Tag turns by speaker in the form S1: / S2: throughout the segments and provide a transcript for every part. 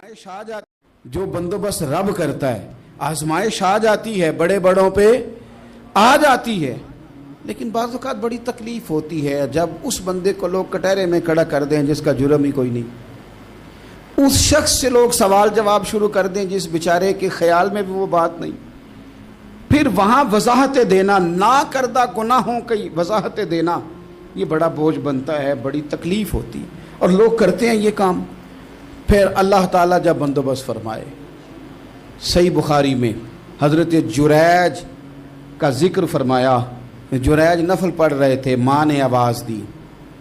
S1: आजमाइश आ जाती, जो बंदोबस्त रब करता है, आजमाइश आ जाती है, बड़े बड़ों पे आ जाती है, लेकिन बाज़ औक़ात बड़ी तकलीफ होती है जब उस बंदे को लोग कटहरे में खड़ा कर दें जिसका जुर्म ही कोई नहीं, उस शख्स से लोग सवाल जवाब शुरू कर दें जिस बेचारे के ख्याल में भी वो बात नहीं, फिर वहाँ वजाहत देना, ना करदा गुनाहों की वजाहत देना, ये बड़ा बोझ बनता है, बड़ी तकलीफ होती है और लोग करते हैं ये काम। फिर अल्लाह ताला जब बंदोबस्त फरमाए, सही बुखारी में हज़रत जुरैज का ज़िक्र फरमाया, जुरैज नफल पढ़ रहे थे, माँ ने आवाज़ दी,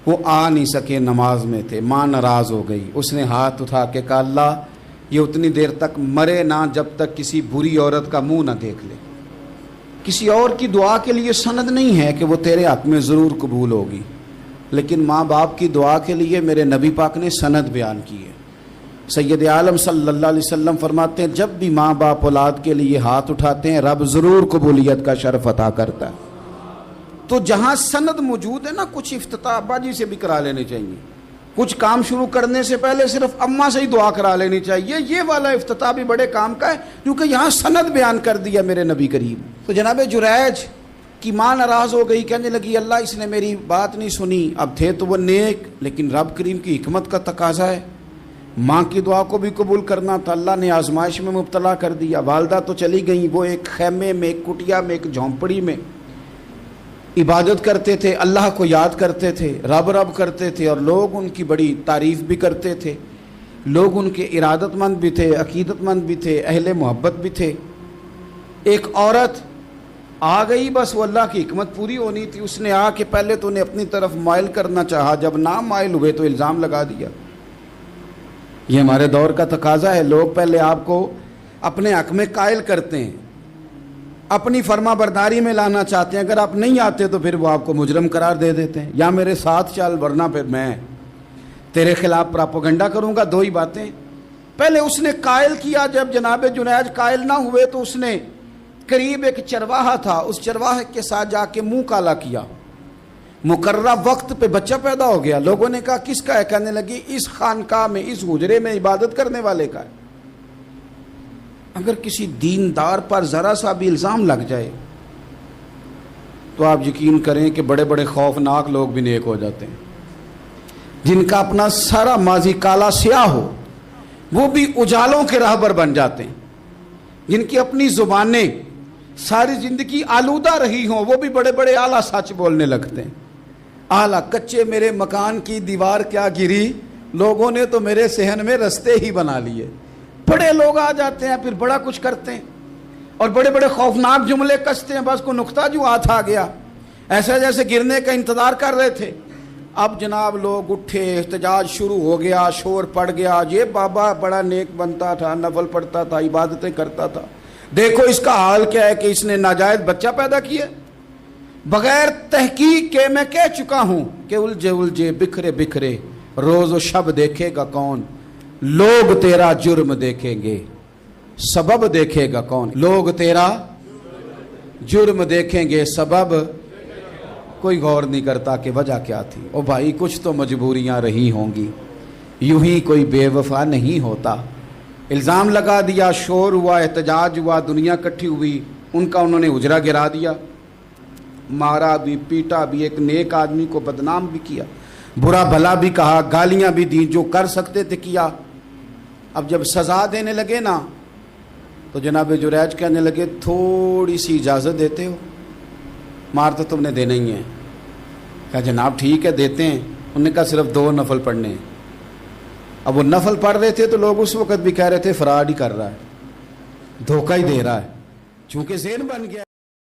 S1: वो आ नहीं सके, नमाज में थे, माँ नाराज़ हो गई, उसने हाथ उठा के कहा अल्लाह ये उतनी देर तक मरे ना जब तक किसी बुरी औरत का मुंह ना देख ले। किसी और की दुआ के लिए सनद नहीं है कि वो तेरे हक़ में ज़रूर कबूल होगी, लेकिन माँ बाप की दुआ के लिए मेरे नबी पाक ने सनद बयान की है। सैयद आलम सल्लल्लाहु अलैहि वसल्लम फरमाते हैं जब भी माँ बाप औलाद के लिए हाथ उठाते हैं रब ज़रूर कबूलियत का शर्फ अता करता है। तो जहाँ सनद मौजूद है ना, कुछ इफ्तिताह अब्बाजी से भी करा लेने चाहिए, कुछ काम शुरू करने से पहले सिर्फ अम्मा से ही दुआ करा लेनी चाहिए, ये वाला इफ्तिताह भी बड़े काम का है क्योंकि यहाँ सनद बयान कर दिया मेरे नबी करीम। तो जनाब जुरैज की माँ नाराज़ हो गई, कहने लगी अल्लाह इसने मेरी बात नहीं सुनी। अब थे तो वो नेक, लेकिन रब करीम की हिकमत का तकाजा है, माँ की दुआ को भी कबूल करना था, अल्लाह ने आजमाइश में मुब्तला कर दिया। वालदा तो चली गई, वो एक खैमे में, एक कुटिया में, एक झोंपड़ी में इबादत करते थे, अल्लाह को याद करते थे, रब रब करते थे और लोग उनकी बड़ी तारीफ़ भी करते थे, लोग उनके इरादतमंद भी थे, अकीदतमंद भी थे, अहले मोहब्बत भी थे। एक औरत आ गई, बस वो अल्लाह की हिकमत पूरी होनी थी, उसने आके पहले तो उन्हें अपनी तरफ माइल करना चाहा, जब ना माइल हुए तो इल्ज़ाम लगा दिया। ये हमारे दौर का तकाजा है, लोग पहले आपको अपने हक़ में कायल करते हैं, अपनी फर्मा बरदारी में लाना चाहते हैं, अगर आप नहीं आते तो फिर वो आपको मुजरम करार दे देते हैं, या मेरे साथ चल वरना फिर मैं तेरे खिलाफ प्रोपेगेंडा करूँगा। दो ही बातें, पहले उसने कायल किया, जब जनाब जुनैद कायल ना हुए तो उसने करीब एक चरवाहा था, उस चरवाहे के साथ जाके मुंह काला किया, मुकर्रा वक्त पे बच्चा पैदा हो गया। लोगों ने कहा किसका है, कहने लगी इस खानकाह में, इस हुजरे में इबादत करने वाले का है। अगर किसी दीनदार पर ज़रा सा भी इल्ज़ाम लग जाए तो आप यकीन करें कि बड़े बड़े खौफनाक लोग भी नेक हो जाते हैं, जिनका अपना सारा माजी काला स्याह हो वो भी उजालों के राहबर बन जाते हैं, जिनकी अपनी ज़ुबानें सारी ज़िंदगी आलूदा रही हों वो भी बड़े बड़े आला सच बोलने लगते हैं। आला कच्चे मेरे मकान की दीवार क्या गिरी, लोगों ने तो मेरे सहन में रस्ते ही बना लिए। बड़े लोग आ जाते हैं, फिर बड़ा कुछ करते हैं और बड़े बड़े खौफनाक जुमले कसते हैं, बस को नुक्ता जो हाथ आ गया, ऐसा जैसे गिरने का इंतज़ार कर रहे थे। अब जनाब लोग उठे, एहतजाज शुरू हो गया, शोर पड़ गया, ये बाबा बड़ा नेक बनता था, नफल पढ़ता था, इबादतें करता था, देखो इसका हाल क्या है कि इसने नाजायज बच्चा पैदा किया। बगैर तहकीक के मैं कह चुका हूं कि उलझे उलझे बिखरे बिखरे रोज व शब देखेगा कौन, लोग तेरा जुर्म देखेंगे सबब देखेगा कौन। लोग तेरा जुर्म देखेंगे सबब कोई गौर नहीं करता कि वजह क्या थी। ओ भाई कुछ तो मजबूरियां रही होंगी, यूं ही कोई बेवफा नहीं होता। इल्ज़ाम लगा दिया, शोर हुआ, एहतजाज हुआ, दुनिया इकट्ठी हुई, उनका उन्होंने उजरा गिरा दिया, मारा भी, पीटा भी, एक नेक आदमी को बदनाम भी किया, बुरा भला भी कहा, गालियां भी दी, जो कर सकते थे किया। अब जब सज़ा देने लगे ना तो जनाब जुरैज कहने लगे थोड़ी सी इजाज़त देते हो, मार तो तुमने देना ही है। कहा जनाब ठीक है देते हैं। उन्होंने कहा सिर्फ 2 नफल पढ़ने हैं। अब वो नफल पढ़ रहे थे तो लोग उस वक़्त भी कह रहे थे फराड ही कर रहा है, धोखा ही दे रहा है, चूँकि ज़हन बन गया।